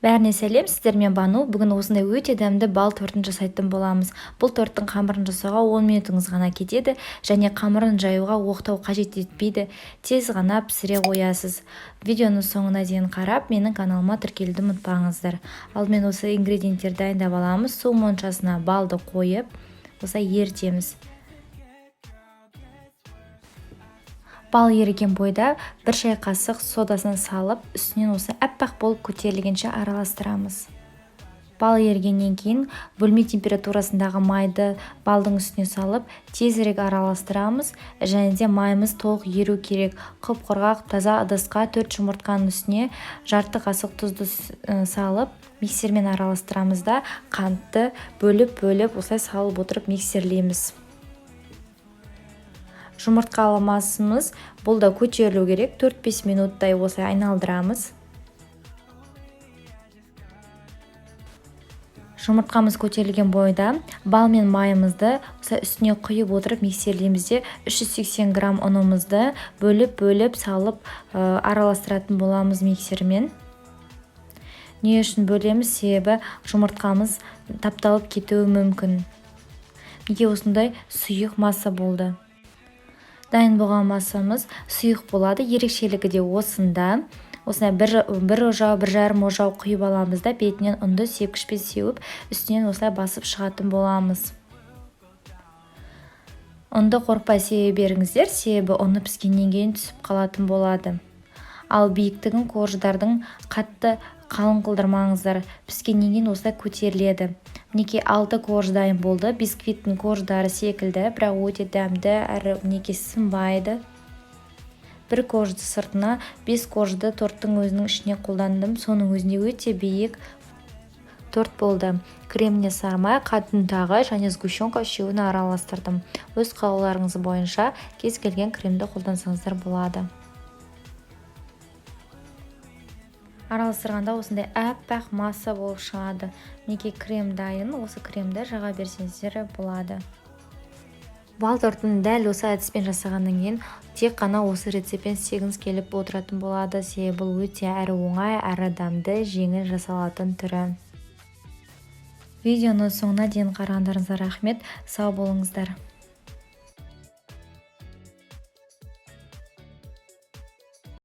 Бәріне сәлем, сіздермен Бану. Бүгін осындай өте дәмді бал тортын жасайтын боламыз. Бұл торттың қамырын жасауға 10 минутыңыз ғана кетеді және қамырын жаюға оқтау қажет етпейді. Тез ғана пісіре қоясыз. Видеоны соңына дейін қарап, менің каналыма тіркелуді ұмытпаңыздар. Алдымен осы ингредиенттерді дайындап аламыз. Су моншасына балды қойып, осылай ерітеміз. Бал еріген бойда 1 шай қасық содасын салып, үстінен осы әппақ болып көтерілгенше араластырамыз. Бал ерігеннен кейін бөлме температурасындағы майды балдың үстіне салып, тезірек араластырамыз және де майымыз толық еру керек. Құп-құрғақ таза ыдысқа 4 жұмыртқаның үстіне жарты қасық тұзды салып, миксермен араластырамыз да қантты бөліп осылай салып отырып миксерлейміз. Жұмыртқаламасымыз бұл да көтерілу керек, 4-5 минуттай осылай айналдырамыз. Жұмыртқамыз көтерілген бойда бал мен майымызды үстіне құйып отырып миксерлейміз де 380 грамм ұнымызды бөліп салып араластыратын боламыз миксермен. Не үшін бөлеміз? Себебі жұмыртқамыз тапталып кетуі мүмкін. Неге осындай сұйық масса болды? Дайын болған массамыз сұйық болады. Ерекшелігі де осында. Осындай бір ожау, 1,5 ожау құйып аламыз да бетінен ұнды сепкішпен сеуіп, үстінен осылай басып шығатын боламыз. Ұнды қорықпай сеуе беріңіздер, себебі ұны піскеннен кейін түсіп қалатын болады. Ал биіктігін қорждардың қатты қалың қылдырмаңыздар. Піскеннен кейін осылай көтеріледі. Мінекей 6 корж дайын болды. Бисквиттің корждары секілді, бірақ өте дәмді, әрі мінекей сынбайды. 1 коржды сыртына, 5 коржды торттың өзінің ішіне қолдандым. Соның өзінде өте биік торт болды. Креміне сармай, қатын тағы және сгущенка үшеуін араластырдым. Өз қалауларыңыз бойынша кез келген кремді қолдансаңыздар болады. Араластырғанда осындай әппақ масса болып шығады. Мінекей крем дайын, осы кремді жаға берсеңіздер болады. Бал тортын дәл осы әдіспен жасағаннан кейін тек қана осы рецептпен істегіңіз келіп отыратын болады. Себебі бұл өте әрі оңай, әрі дәмді, жеңіл жасалатын түрі. Видеоны соңына дейін қарағандарыңызға рахмет. Сау болыңыздар.